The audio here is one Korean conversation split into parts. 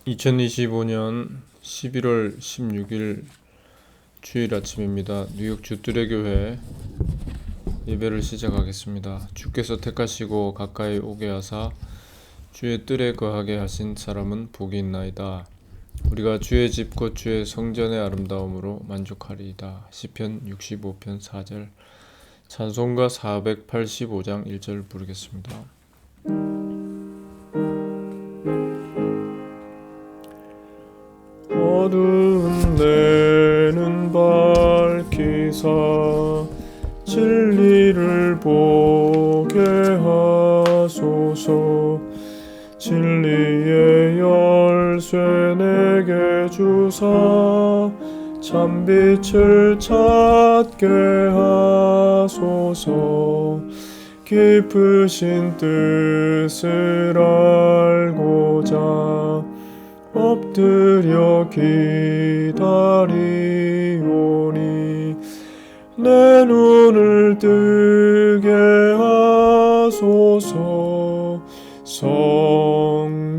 2025년 11월 16일 주일 아침입니다. 뉴욕 주뜰의 교회 예배를 시작하겠습니다. 주께서 택하시고 가까이 오게 하사 주의 뜰에 거하게 하신 사람은 복이 있나이다. 우리가 주의 집 곧 주의 성전의 아름다움으로 만족하리이다. 시편 65편 4절. 찬송가 485장 1절 부르겠습니다. 어두운 데는 밝히사 진리를 보게 하소서. 진리의 열쇠 내게 주사 참빛을 찾게 하소서. 깊으신 뜻을 알고자 엎드려 기다리오니 내 눈을 뜨게 하소서. 성령이여.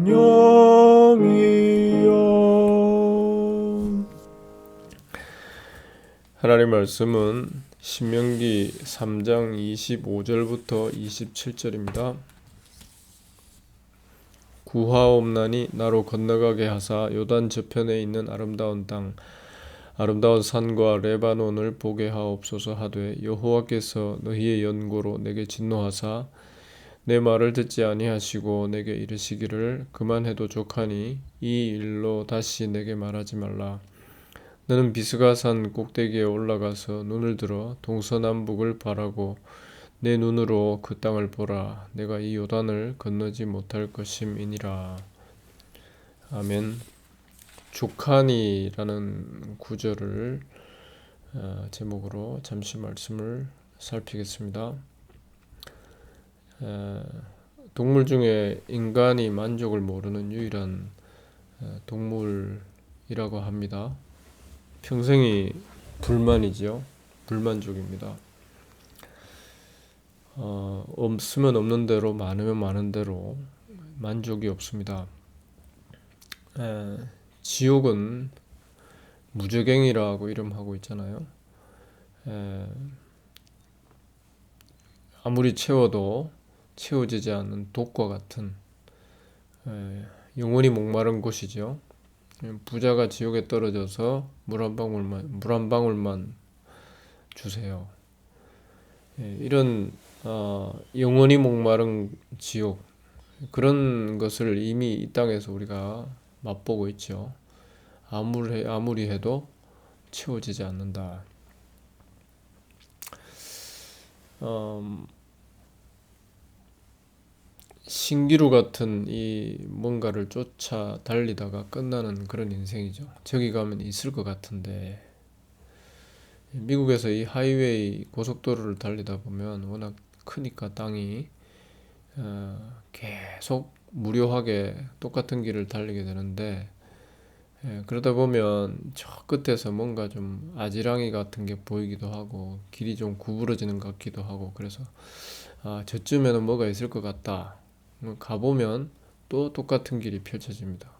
하나님 말씀은 신명기 3장 25절부터 27절입니다. 구하옵나니 나로 건너가게 하사 요단 저편에 있는 아름다운 땅 아름다운 산과 레바논을 보게 하옵소서 하되 여호와께서 너희의 연고로 내게 진노하사 내 말을 듣지 아니하시고 내게 이르시기를 그만해도 족하니 이 일로 다시 내게 말하지 말라. 너는 비스가산 꼭대기에 올라가서 눈을 들어 동서남북을 바라고 내 눈으로 그 땅을 보라. 내가 이 요단을 건너지 못할 것임이니라. 아멘. 족하니라는 구절을 제목으로 잠시 말씀을 살피겠습니다. 동물 중에 인간이 만족을 모르는 유일한 동물이라고 합니다. 평생이 불만이지요. 불만족입니다. 없으면 없는 대로 많으면 많은 대로 만족이 없습니다. 지옥은 무저갱이라고 이름하고 있잖아요. 아무리 채워도 채워지지 않는 독과 같은 영원히 목마른 곳이죠. 부자가 지옥에 떨어져서 물 한 방울만 주세요. 이런 영원히 목마른 지옥, 그런 것을 이미 이 땅에서 우리가 맛보고 있죠. 아무리 해도 채워지지 않는다. 신기루 같은 이 뭔가를 쫓아 달리다가 끝나는 그런 인생이죠. 저기 가면 있을 것 같은데, 미국에서 이 하이웨이 고속도로를 달리다 보면 워낙 크니까 땅이 계속 무료하게 똑같은 길을 달리게 되는데, 그러다 보면 저 끝에서 뭔가 좀 아지랑이 같은 게 보이기도 하고 길이 좀 구부러지는 것 같기도 하고, 그래서 저쯤에는 뭐가 있을 것 같다. 가보면 또 똑같은 길이 펼쳐집니다.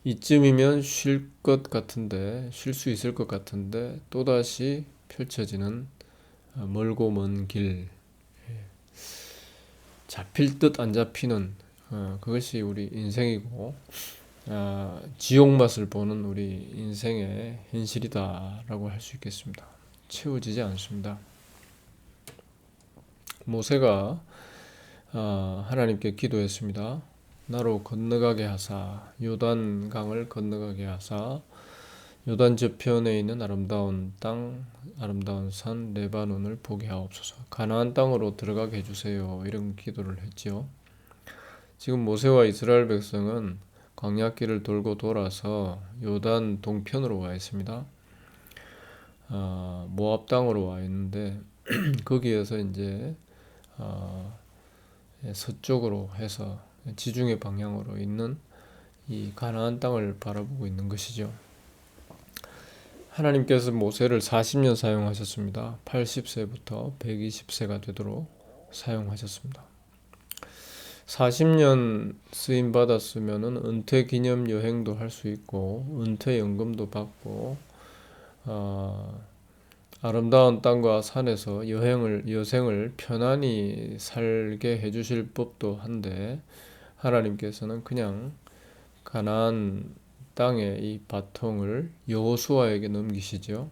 이쯤이면 쉴 수 있을 것 같은데 또다시 펼쳐지는 멀고 먼 길, 잡힐 듯 안 잡히는 그것이 우리 인생이고, 지옥 맛을 보는 우리 인생의 현실이다라고 할 수 있겠습니다. 채워지지 않습니다. 모세가 하나님께 기도했습니다. 나로 건너가게 하사, 요단강을 건너가게 하사 요단 저편에 있는 아름다운 땅, 아름다운 산 레바논을 보게 하옵소서. 가나안 땅으로 들어가게 해주세요. 이런 기도를 했지요. 지금 모세와 이스라엘 백성은 광야길을 돌고 돌아서 요단 동편으로 와 있습니다. 모압 땅으로 와 있는데 거기에서 이제 서쪽으로 해서 지중해 방향으로 있는 이 가나안 땅을 바라보고 있는 것이죠. 하나님께서 모세를 40년 사용하셨습니다. 80세부터 120세가 되도록 사용하셨습니다. 40년 쓰임 받았으면은 은퇴 기념 여행도 할 수 있고 은퇴 연금도 받고 아름다운 땅과 산에서 여생을 편안히 살게 해주실 법도 한데 하나님께서는 그냥 가나안 땅의 이 바통을 여호수아에게 넘기시죠.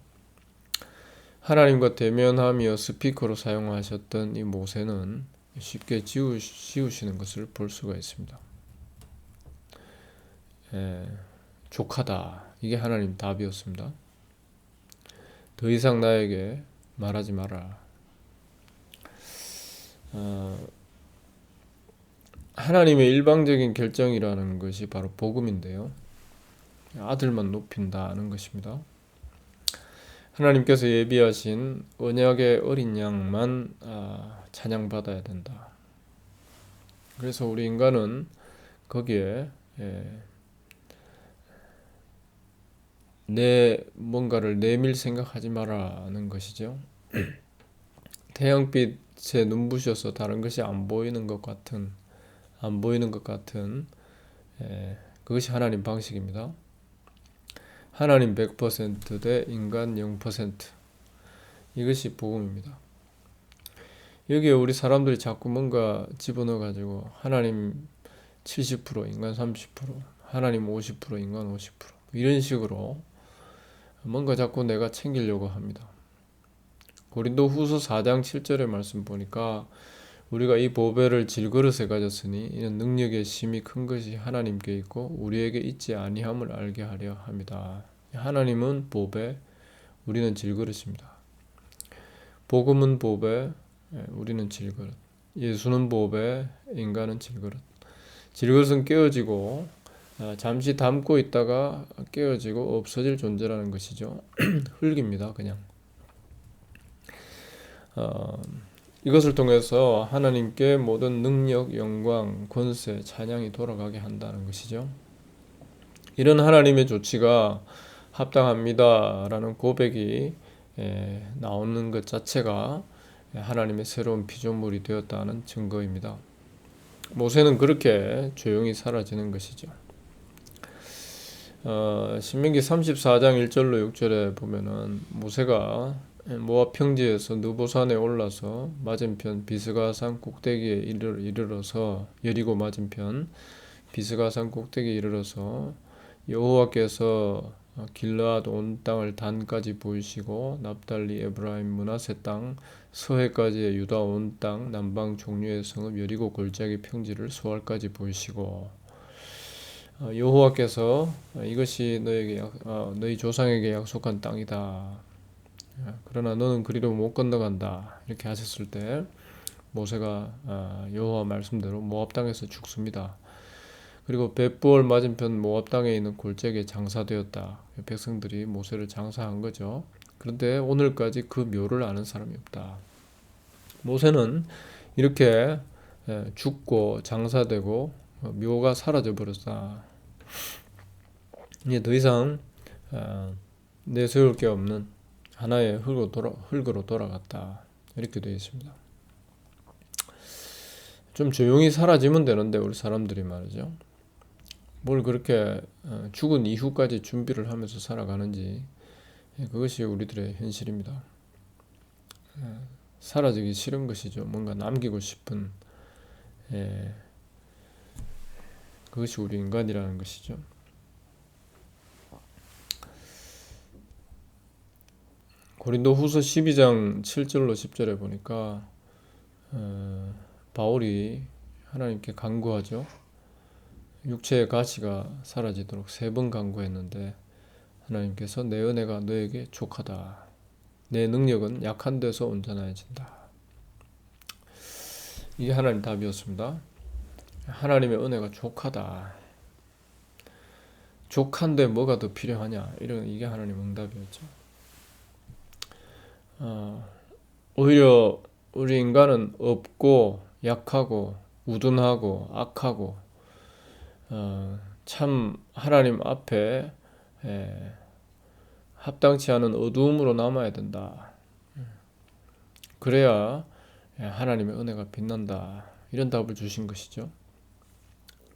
하나님과 대면하며 스피커로 사용하셨던 이 모세는 쉽게 지우시는 것을 볼 수가 있습니다. 족하다. 이게 하나님 답이었습니다. 더 이상 나에게 말하지 마라. 하나님의 일방적인 결정이라는 것이 바로 복음인데요. 아들만 높인다는 것입니다. 하나님께서 예비하신 언약의 어린 양만 찬양받아야 된다. 그래서 우리 인간은 거기에 내 뭔가를 내밀 생각하지 마라는 것이죠. 태양빛에 눈부셔서 다른 것이 안 보이는 것 같은 그것이 하나님 방식입니다. 하나님 100% 대 인간 0%, 이것이 복음입니다. 여기에 우리 사람들이 자꾸 뭔가 집어넣어 가지고 하나님 70%, 인간 30%, 하나님 50%, 인간 50%, 이런 식으로 뭔가 자꾸 내가 챙기려고 합니다. 고린도후서 4장 7절의 말씀 보니까 우리가 이 보배를 질그릇에 가졌으니 이는 능력의 심이 큰 것이 하나님께 있고 우리에게 있지 아니함을 알게 하려 합니다. 하나님은 보배, 우리는 질그릇입니다. 복음은 보배, 우리는 질그릇. 예수는 보배, 인간은 질그릇. 질그릇은 깨어지고 잠시 담고 있다가 깨어지고 없어질 존재라는 것이죠. 흙입니다, 그냥. 이것을 통해서 하나님께 모든 능력, 영광, 권세, 찬양이 돌아가게 한다는 것이죠. 이런 하나님의 조치가 합당합니다라는 고백이 나오는 것 자체가 하나님의 새로운 피조물이 되었다는 증거입니다. 모세는 그렇게 조용히 사라지는 것이죠. 신명기 34장 1절로 6절에 보면은 모세가 모압 평지에서 느보산에 올라서 맞은편 비스가산 꼭대기에 이르러서 여리고 맞은편 비스가산 꼭대기에 이르러서 여호와께서 길르앗 온 땅을 단까지 보이시고 납달리 에브라임 므낫세 땅 서해까지의 유다 온 땅 남방 종류의 성읍 여리고 골짜기 평지를 수알까지 보이시고 여호와께서 이것이 너희 조상에게 약속한 땅이다. 그러나 너는 그리로 못 건너간다. 이렇게 하셨을 때 모세가 여호와 말씀대로 모압 땅에서 죽습니다. 그리고 벳부얼 맞은편 모압 땅에 있는 골짜기에 장사되었다. 백성들이 모세를 장사한 거죠. 그런데 오늘까지 그 묘를 아는 사람이 없다. 모세는 이렇게 죽고 장사되고 묘가 사라져 버렸다. 이제 더 이상 내세울 게 없는 하나의 흙으로 돌아갔다. 이렇게 되어 있습니다. 좀 조용히 사라지면 되는데 우리 사람들이 말이죠. 뭘 그렇게 죽은 이후까지 준비를 하면서 살아가는지, 그것이 우리들의 현실입니다. 사라지기 싫은 것이죠. 뭔가 남기고 싶은, 그것이 우리 인간이라는 것이죠. 고린도후서 12장 7절로 10절에 보니까 바울이 하나님께 간구하죠. 육체의 가시가 사라지도록 3번 간구했는데 하나님께서 내 은혜가 너에게 족하다. 내 능력은 약한 데서 온전해진다. 이게 하나님 답이었습니다. 하나님의 은혜가 족하다. 족한데 뭐가 더 필요하냐? 이게 하나님 응답이었죠. 오히려 우리 인간은 없고 약하고 우둔하고 악하고 참 하나님 앞에 합당치 않은 어두움으로 남아야 된다. 그래야 하나님의 은혜가 빛난다. 이런 답을 주신 것이죠.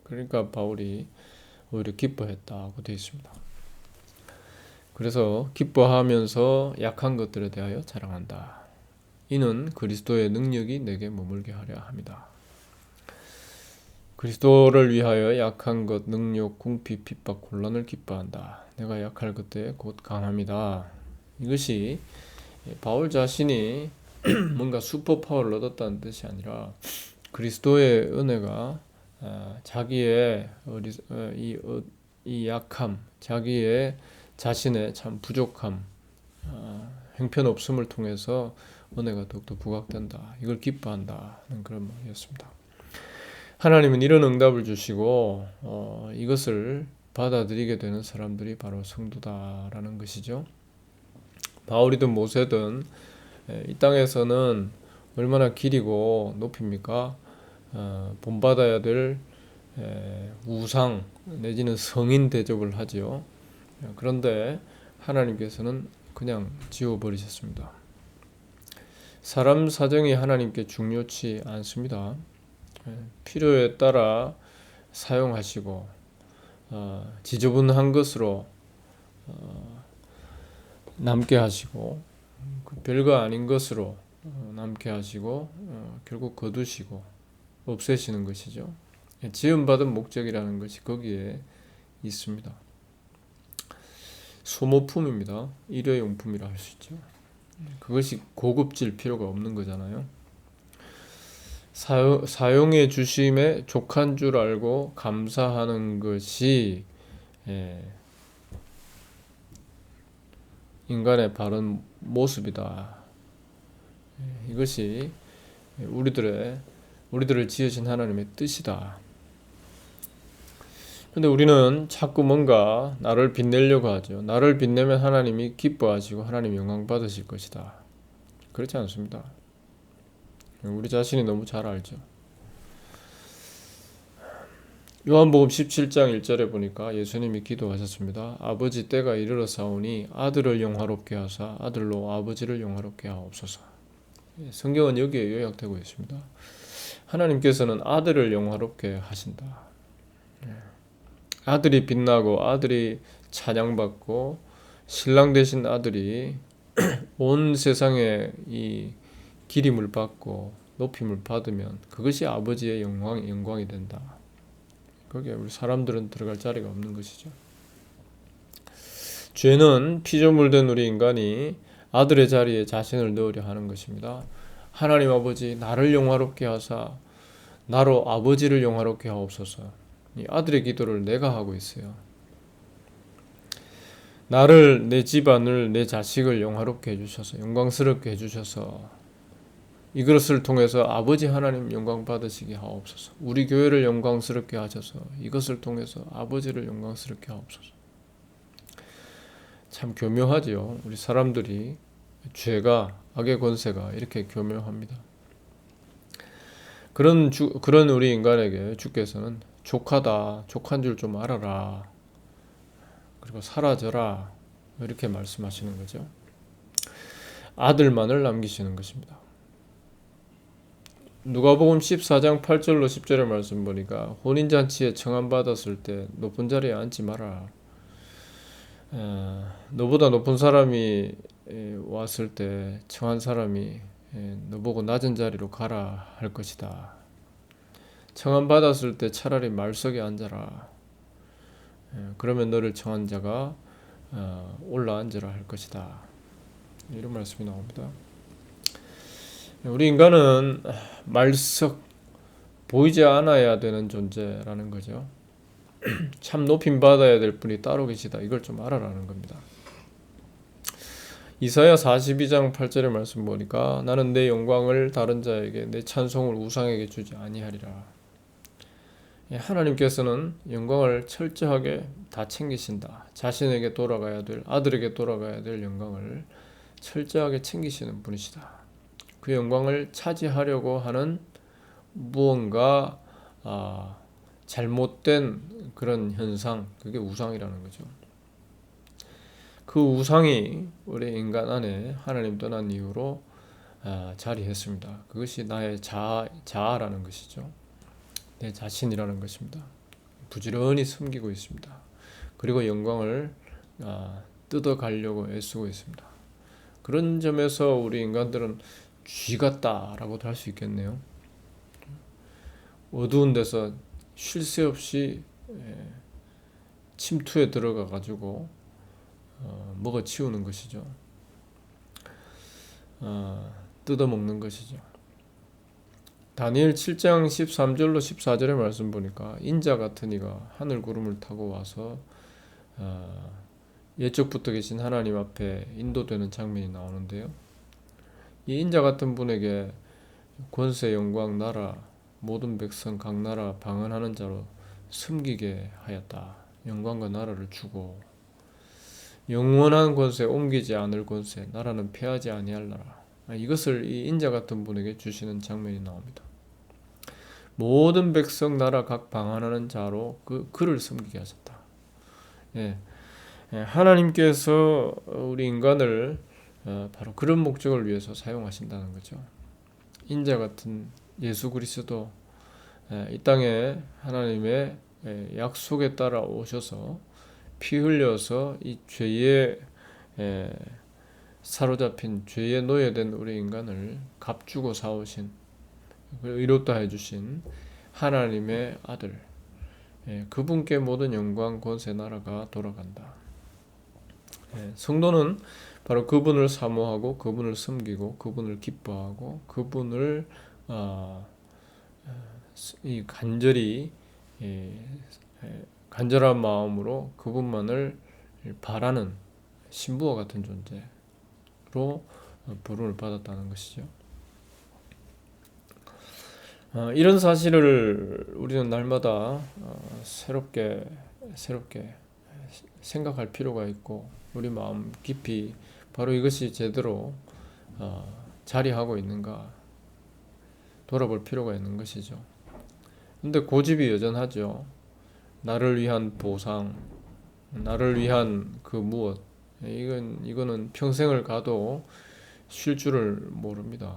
그러니까 바울이 오히려 기뻐했다고 되어 있습니다. 그래서 기뻐하면서 약한 것들에 대하여 자랑한다. 이는 그리스도의 능력이 내게 머물게 하려 함이다. 그리스도를 위하여 약한 것, 능욕, 궁핍, 핍박, 곤란을 기뻐한다. 내가 약할 그때 곧 강함이다. 이것이 바울 자신이 뭔가 슈퍼파워를 얻었다는 뜻이 아니라 그리스도의 은혜가 자기의 이 약함, 자기의 자신의 참 부족함, 형편없음을 통해서 은혜가 더욱더 부각된다. 이걸 기뻐한다는 그런 말이었습니다. 하나님은 이런 응답을 주시고 이것을 받아들이게 되는 사람들이 바로 성도다라는 것이죠. 바울이든 모세든 이 땅에서는 얼마나 길이고 높입니까? 본받아야 될 우상 내지는 성인 대접을 하지요. 그런데 하나님께서는 그냥 지워버리셨습니다. 사람 사정이 하나님께 중요치 않습니다. 필요에 따라 사용하시고 지저분한 것으로 남게 하시고 별거 아닌 것으로 남게 하시고 결국 거두시고 없애시는 것이죠. 지음받은 목적이라는 것이 거기에 있습니다. 소모품입니다. 일회용품이라 할 수 있죠. 그것이 고급질 필요가 없는 거잖아요. 사용해 주심에 족한 줄 알고 감사하는 것이 인간의 바른 모습이다. 이것이 우리들을 지으신 하나님의 뜻이다. 근데 우리는 자꾸 뭔가 나를 빛내려고 하죠. 나를 빛내면 하나님이 기뻐하시고 하나님 영광 받으실 것이다. 그렇지 않습니다. 우리 자신이 너무 잘 알죠. 요한복음 17장 1절에 보니까 예수님이 기도하셨습니다. 아버지 때가 이르러 사오니 아들을 영화롭게 하사 아들로 아버지를 영화롭게 하옵소서. 성경은 여기에 요약되고 있습니다. 하나님께서는 아들을 영화롭게 하신다. 아들이 빛나고 아들이 찬양받고 신랑 되신 아들이 온 세상에 이 기림을 받고 높임을 받으면 그것이 아버지의 영광이 된다. 거기에 우리 사람들은 들어갈 자리가 없는 것이죠. 죄는 피조물된 우리 인간이 아들의 자리에 자신을 넣으려 하는 것입니다. 하나님 아버지 나를 영화롭게 하사 나로 아버지를 영화롭게 하옵소서. 이 아들의 기도를 내가 하고 있어요. 나를, 내 집안을, 내 자식을 영화롭게 해주셔서 영광스럽게 해주셔서 이것을 통해서 아버지 하나님 영광 받으시게 하옵소서. 우리 교회를 영광스럽게 하셔서 이것을 통해서 아버지를 영광스럽게 하옵소서. 참 교묘하지요. 우리 사람들이 죄가 악의 권세가 이렇게 교묘합니다. 그런 우리 인간에게 주께서는 족한 줄 좀 알아라. 그리고 사라져라. 이렇게 말씀하시는 거죠. 아들만을 남기시는 것입니다. 누가복음 14장 8절로 10절의 말씀 보니까 혼인잔치에 청함받았을 때 높은 자리에 앉지 마라. 너보다 높은 사람이 왔을 때 청한 사람이 너보고 낮은 자리로 가라 할 것이다. 청함받았을 때 차라리 말석에 앉아라. 그러면 너를 청한 자가 올라앉으라 할 것이다. 이런 말씀이 나옵니다. 우리 인간은 말석, 보이지 않아야 되는 존재라는 거죠. 참 높임 받아야 될 분이 따로 계시다. 이걸 좀 알아라는 겁니다. 이사야 42장 8절의 말씀 보니까 나는 내 영광을 다른 자에게 내 찬송을 우상에게 주지 아니하리라. 하나님께서는 영광을 철저하게 다 챙기신다. 자신에게 돌아가야 될, 아들에게 돌아가야 될 영광을 철저하게 챙기시는 분이시다. 그 영광을 차지하려고 하는 무언가 잘못된 그런 현상, 그게 우상이라는 거죠. 그 우상이 우리 인간 안에 하나님 떠난 이후로 자리했습니다. 그것이 나의 자아라는 것이죠. 내 자신이라는 것입니다. 부지런히 숨기고 있습니다. 그리고 영광을 뜯어가려고 애쓰고 있습니다. 그런 점에서 우리 인간들은 쥐 같다라고도 할 수 있겠네요. 어두운 데서 쉴 새 없이 침투에 들어가 가지고 먹어치우는 것이죠. 뜯어먹는 것이죠. 다니엘 7장 13절로 14절의 말씀 보니까 인자 같은 이가 하늘 구름을 타고 와서 예적부터 계신 하나님 앞에 인도되는 장면이 나오는데요. 이 인자 같은 분에게 권세, 영광, 나라, 모든 백성, 각 나라 방언하는 자로 섬기게 하였다. 영광과 나라를 주고 영원한 권세, 옮기지 않을 권세, 나라는 패하지 아니할 나라. 이것을 이 인자 같은 분에게 주시는 장면이 나옵니다. 모든 백성, 나라, 각 방언하는 자로 그를 섬기게 하셨다. 하나님께서 우리 인간을 바로 그런 목적을 위해서 사용하신다는 거죠. 인자 같은 예수 그리스도 이 땅에 하나님의 약속에 따라 오셔서 피 흘려서 이 죄에 사로잡힌 죄에 노예된 우리 인간을 값주고 사오신 의롭다 해주신 하나님의 아들 그분께 모든 영광 권세 나라가 돌아간다. 성도는 바로 그분을 사모하고 그분을 섬기고 그분을 기뻐하고 그분을 이 간절한 마음으로 그분만을 바라는 신부와 같은 존재로 부름을 받았다는 것이죠. 이런 사실을 우리는 날마다 새롭게 생각할 필요가 있고 우리 마음 깊이 바로 이것이 제대로 자리하고 있는가 돌아볼 필요가 있는 것이죠. 근데 고집이 여전하죠. 나를 위한 보상, 나를 위한 그 무엇, 이거는 평생을 가도 쉴 줄을 모릅니다.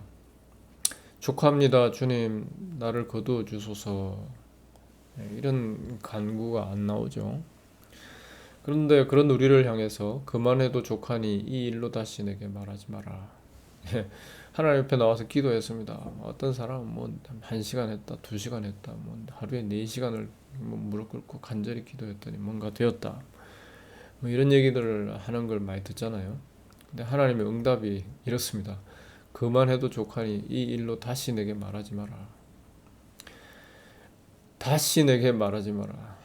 족합니다. 주님, 나를 거두어 주소서. 이런 간구가 안 나오죠. 그런데 그런 우리를 향해서 그만해도 족하니 이 일로 다시 내게 말하지 마라. 하나님 옆에 나와서 기도했습니다. 어떤 사람은 뭐 1시간 했다, 2시간 했다, 뭐 하루에 4시간을 무릎 꿇고 간절히 기도했더니 뭔가 되었다. 뭐 이런 얘기들을 하는 걸 많이 듣잖아요. 근데 하나님의 응답이 이렇습니다. 그만해도 족하니 이 일로 다시 내게 말하지 마라. 다시 내게 말하지 마라.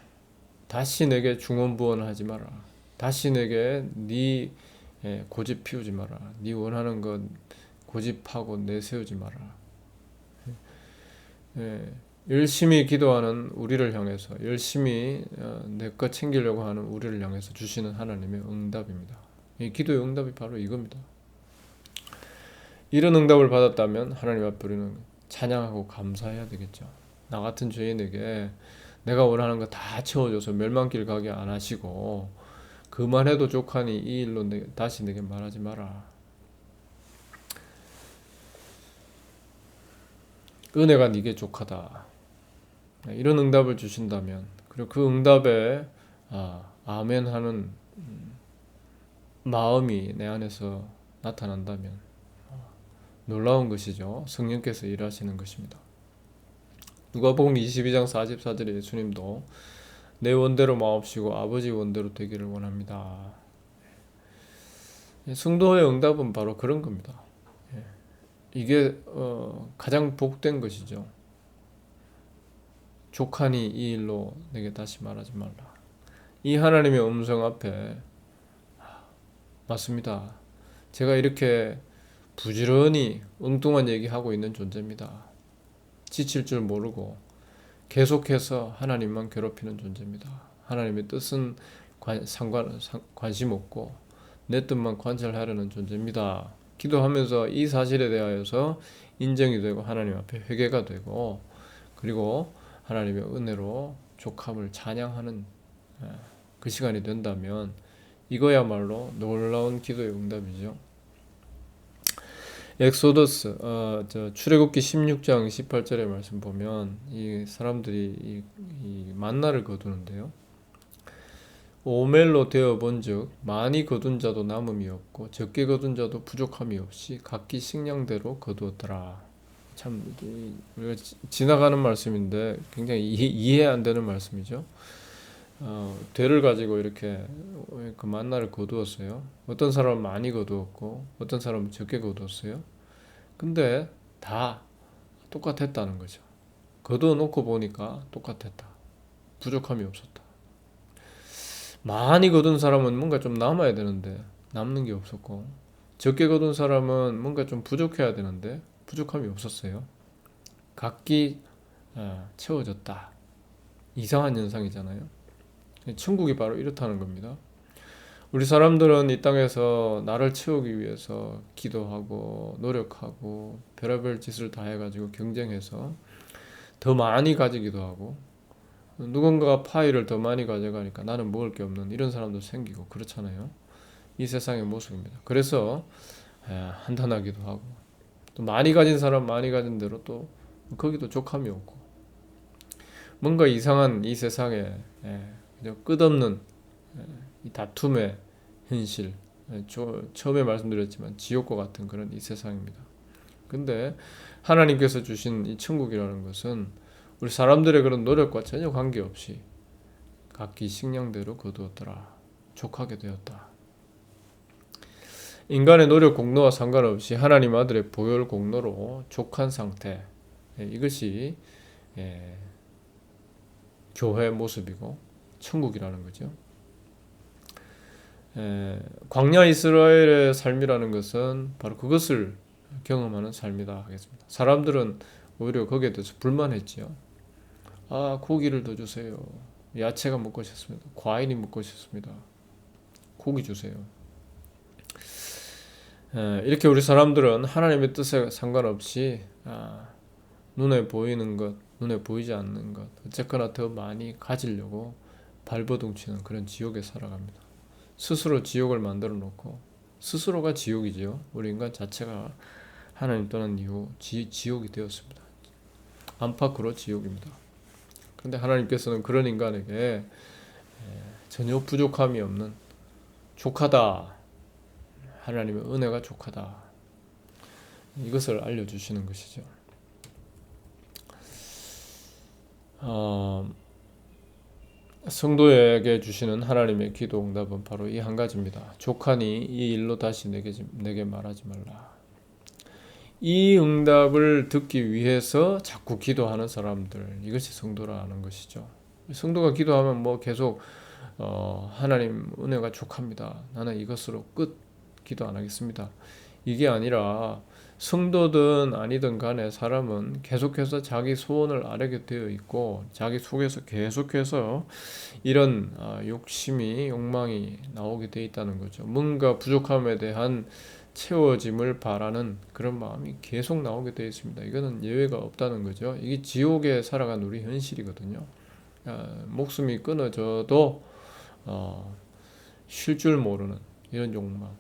다시 내게 중언부언하지 마라. 다시 내게 네 고집 피우지 마라. 네 원하는 것 고집하고 내세우지 마라. 열심히 기도하는 우리를 향해서 열심히 내 것 챙기려고 하는 우리를 향해서 주시는 하나님의 응답입니다. 이 기도의 응답이 바로 이겁니다. 이런 응답을 받았다면 하나님 앞에 우리는 찬양하고 감사해야 되겠죠. 나 같은 죄인에게 내가 원하는 거 다 채워줘서 멸망길 가게 안 하시고 그만해도 족하니 이 일로 다시 내게 말하지 마라. 은혜가 네게 족하다. 이런 응답을 주신다면 그리고 그 응답에 아멘 하는 마음이 내 안에서 나타난다면 놀라운 것이죠. 성령께서 일하시는 것입니다. 누가복음 22장 44절에 예수님도 내 원대로 마옵시고 아버지 원대로 되기를 원합니다. 성도의 응답은 바로 그런 겁니다. 이게 가장 복된 것이죠. 족하니 이 일로 내게 다시 말하지 말라. 이 하나님의 음성 앞에 맞습니다. 제가 이렇게 부지런히 엉뚱한 얘기하고 있는 존재입니다. 지칠 줄 모르고 계속해서 하나님만 괴롭히는 존재입니다. 하나님의 뜻은 관심 없고 내 뜻만 관찰하려는 존재입니다. 기도하면서 이 사실에 대하여서 인정이 되고 하나님 앞에 회개가 되고 그리고 하나님의 은혜로 족함을 찬양하는 그 시간이 된다면 이거야말로 놀라운 기도의 응답이죠. 엑소더스 출애굽기 16장 18절의 말씀 보면 이 사람들이 이 만나를 거두는데요. 오멜로 되어 본즉 많이 거둔 자도 남음이 없고 적게 거둔 자도 부족함이 없이 각기 식량대로 거두었더라. 참 우리가 지나가는 말씀인데 굉장히 이해 안 되는 말씀이죠. 되를 가지고 이렇게 그 만나를 거두었어요. 어떤 사람은 많이 거두었고 어떤 사람은 적게 거두었어요. 근데 다 똑같았다는 거죠. 거두어 놓고 보니까 똑같았다. 부족함이 없었다. 많이 거둔 사람은 뭔가 좀 남아야 되는데 남는 게 없었고, 적게 거둔 사람은 뭔가 좀 부족해야 되는데 부족함이 없었어요. 각기 채워졌다. 이상한 현상이잖아요. 천국이 바로 이렇다는 겁니다. 우리 사람들은 이 땅에서 나를 채우기 위해서 기도하고 노력하고 별의별 짓을 다 해가지고 경쟁해서 더 많이 가지기도 하고, 누군가가 파이를 더 많이 가져가니까 나는 먹을 게 없는 이런 사람도 생기고 그렇잖아요. 이 세상의 모습입니다. 그래서 한탄하기도 하고, 또 많이 가진 사람 많이 가진 대로 또 거기도 족함이 없고, 뭔가 이상한 이 세상에 그냥 끝없는 이 다툼의 현실, 처음에 말씀드렸지만 지옥과 같은 그런 이 세상입니다. 근데 하나님께서 주신 이 천국이라는 것은 우리 사람들의 그런 노력과 전혀 관계없이 각기 식량대로 거두었더라. 족하게 되었다. 인간의 노력 공로와 상관없이 하나님 아들의 보혈 공로로 족한 상태, 이것이 교회의 모습이고 천국이라는 거죠. 광야 이스라엘의 삶이라는 것은 바로 그것을 경험하는 삶이다 하겠습니다. 사람들은 오히려 거기에 대해서 불만했지요. 고기를 더 주세요. 야채가 먹고 싶습니다. 과일이 먹고 싶습니다. 고기 주세요. 이렇게 우리 사람들은 하나님의 뜻에 상관없이 눈에 보이는 것, 눈에 보이지 않는 것, 어쨌거나 더 많이 가지려고 발버둥치는 그런 지옥에 살아갑니다. 스스로 지옥을 만들어 놓고, 스스로가 지옥이죠. 우리 인간 자체가 하나님 떠난 이후 지옥이 되었습니다. 안팎으로 지옥입니다. 그런데 하나님께서는 그런 인간에게 전혀 부족함이 없는 족하다, 하나님의 은혜가 족하다, 이것을 알려주시는 것이죠. 성도에게 주시는 하나님의 기도 응답은 바로 이 한 가지입니다. 족하니 이 일로 다시 내게 말하지 말라. 이 응답을 듣기 위해서 자꾸 기도하는 사람들, 이것이 성도라는 것이죠. 성도가 기도하면 뭐 계속 하나님 은혜가 족합니다, 나는 이것으로 끝, 기도 안 하겠습니다, 이게 아니라 성도든 아니든 간에 사람은 계속해서 자기 소원을 아뢰게 되어 있고, 자기 속에서 계속해서 이런 욕심이, 욕망이 나오게 되어 있다는 거죠. 뭔가 부족함에 대한 채워짐을 바라는 그런 마음이 계속 나오게 되어 있습니다. 이거는 예외가 없다는 거죠. 이게 지옥에 살아간 우리 현실이거든요. 목숨이 끊어져도 쉴 줄 모르는 이런 욕망,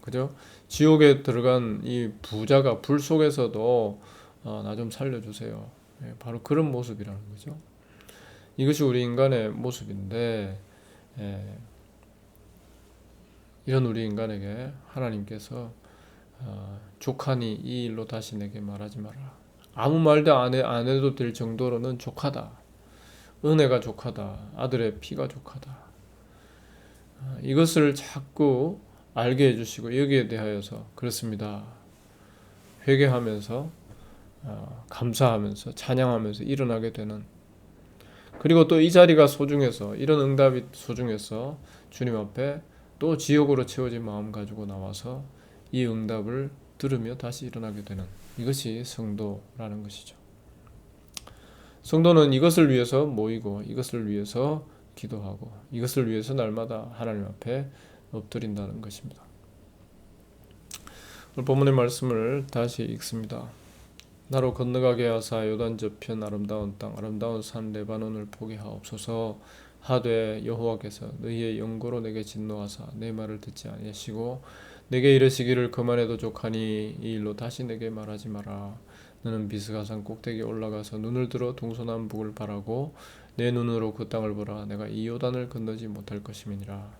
그죠? 지옥에 들어간 이 부자가 불 속에서도 나 좀 살려주세요, 바로 그런 모습이라는 거죠. 이것이 우리 인간의 모습인데, 이런 우리 인간에게 하나님께서 족하니 이 일로 다시 내게 말하지 마라. 아무 말도 안 해도 될 정도로는 족하다. 은혜가 족하다. 아들의 피가 족하다. 이것을 자꾸 알게 해주시고 여기에 대하여서 그렇습니다, 회개하면서 감사하면서 찬양하면서 일어나게 되는, 그리고 또 이 자리가 소중해서, 이런 응답이 소중해서 주님 앞에 또 지옥으로 채워진 마음 가지고 나와서 이 응답을 들으며 다시 일어나게 되는, 이것이 성도라는 것이죠. 성도는 이것을 위해서 모이고, 이것을 위해서 기도하고, 이것을 위해서 날마다 하나님 앞에 엎드린다는 것입니다. 오늘 본문의 말씀을 다시 읽습니다. 나로 건너가게 하사 요단 저편 아름다운 땅 아름다운 산 레바논을 보게 하옵소서. 하되 여호와께서 너희의 영고로 내게 진노하사 내 말을 듣지 아니하시고 내게 이르시기를 그만해도 족하니 이 일로 다시 내게 말하지 마라. 너는 비스가산 꼭대기에 올라가서 눈을 들어 동서남북을 바라고 내 눈으로 그 땅을 보라. 내가 이 요단을 건너지 못할 것임이니라.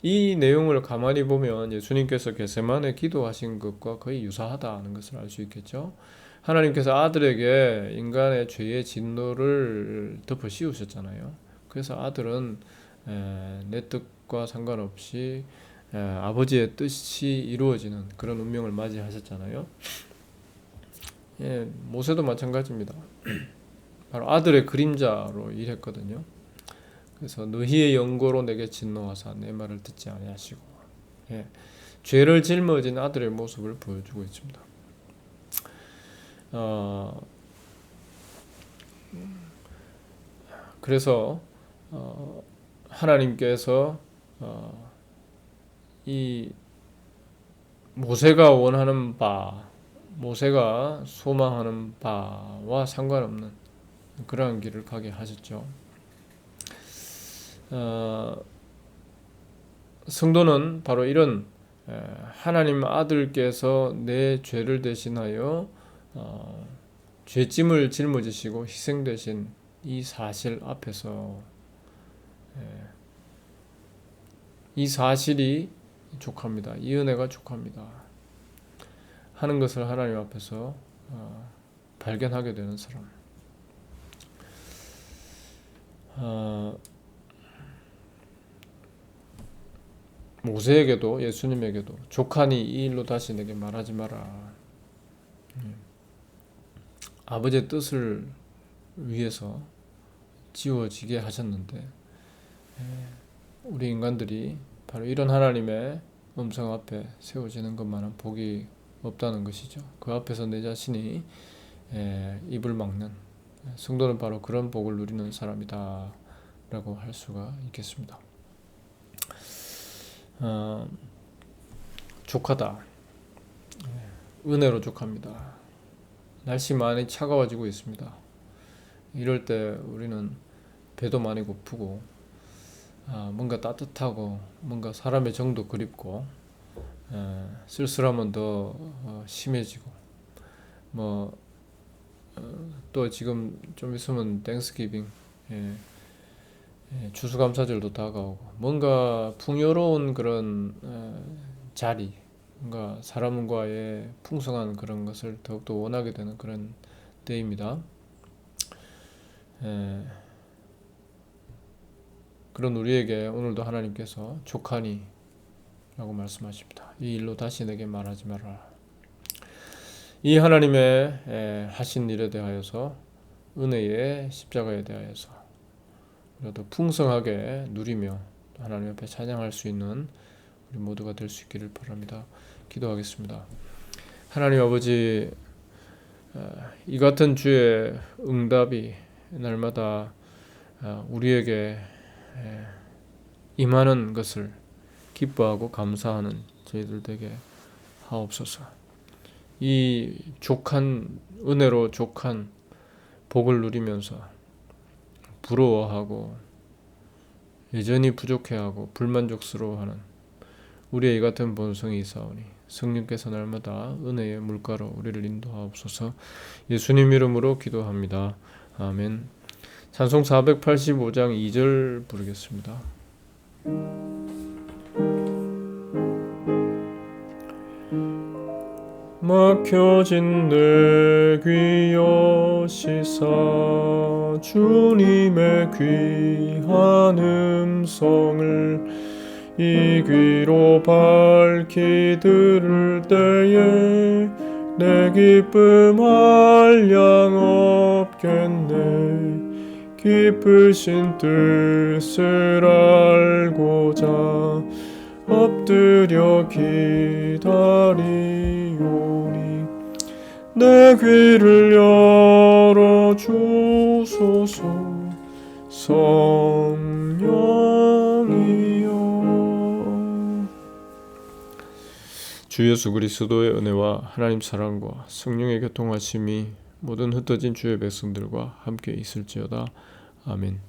이 내용을 가만히 보면 예수님께서 겟세마네 기도하신 것과 거의 유사하다는 것을 알 수 있겠죠. 하나님께서 아들에게 인간의 죄의 진노를 덮어 씌우셨잖아요. 그래서 아들은 내 뜻과 상관없이 아버지의 뜻이 이루어지는 그런 운명을 맞이하셨잖아요. 모세도 마찬가지입니다. 바로 아들의 그림자로 일했거든요. 그래서 너희의 연고로 내게 진노하사 내 말을 듣지 아니하시고, 죄를 짊어진 아들의 모습을 보여주고 있습니다. 그래서 하나님께서 이 모세가 원하는 바, 모세가 소망하는 바와 상관없는 그러한 길을 가게 하셨죠. 성도는 바로 이런 하나님 아들께서 내 죄를 대신하여 죄짐을 짊어지시고 희생되신 이 사실 앞에서 이 사실이 족합니다. 이 은혜가 족합니다 하는 것을 하나님 앞에서 발견하게 되는 사람. 모세에게도 예수님에게도 족하니 이 일로 다시 내게 말하지 마라. 아버지의 뜻을 위해서 지워지게 하셨는데 우리 인간들이 바로 이런 하나님의 음성 앞에 세워지는 것만은 복이 없다는 것이죠. 그 앞에서 내 자신이 입을 막는 성도는 바로 그런 복을 누리는 사람이다 라고 할 수가 있겠습니다. 족하다. 은혜로 족합니다. 날씨 많이 차가워지고 있습니다. 이럴 때 우리는 배도 많이 고프고 뭔가 따뜻하고 뭔가 사람의 정도 그립고 쓸쓸하면 더 심해지고 또 지금 좀 있으면 땡스기빙 추수감사절도 다가오고 뭔가 풍요로운 그런 자리, 뭔가 사람과의 풍성한 그런 것을 더욱더 원하게 되는 그런 때입니다. 그런 우리에게 오늘도 하나님께서 족하니 라고 말씀하십니다. 이 일로 다시 내게 말하지 마라. 이 하나님의 하신 일에 대하여서 은혜의 십자가에 대하여서 우리가 풍성하게 누리며 하나님 앞에 찬양할 수 있는 우리 모두가 될 수 있기를 바랍니다. 기도하겠습니다. 하나님 아버지, 이 같은 주의 응답이 날마다 우리에게 임하는 것을 기뻐하고 감사하는 저희들 되게 하옵소서. 이 족한 은혜로 족한 복을 누리면서 부러워하고 여전히 부족해하고 불만족스러워하는 우리의 이 같은 본성이 있사오니 성령께서 날마다 은혜의 물가로 우리를 인도하옵소서. 예수님 이름으로 기도합니다. 아멘. 찬송 485장 2절 부르겠습니다. 막혀진 내 귀 여시사 주님의 귀한 음성을 이 귀로 밝히 들을 때에 내 기쁨 한량 없겠네. 기쁘신 뜻을 알고자 엎드려 기다리오니 내 귀를 열어 주소서. 성령이여. 주 예수 그리스도의 은혜와 하나님 사랑과 성령의 교통하심이 모든 흩어진 주의 백성들과 함께 있을지어다. 아멘.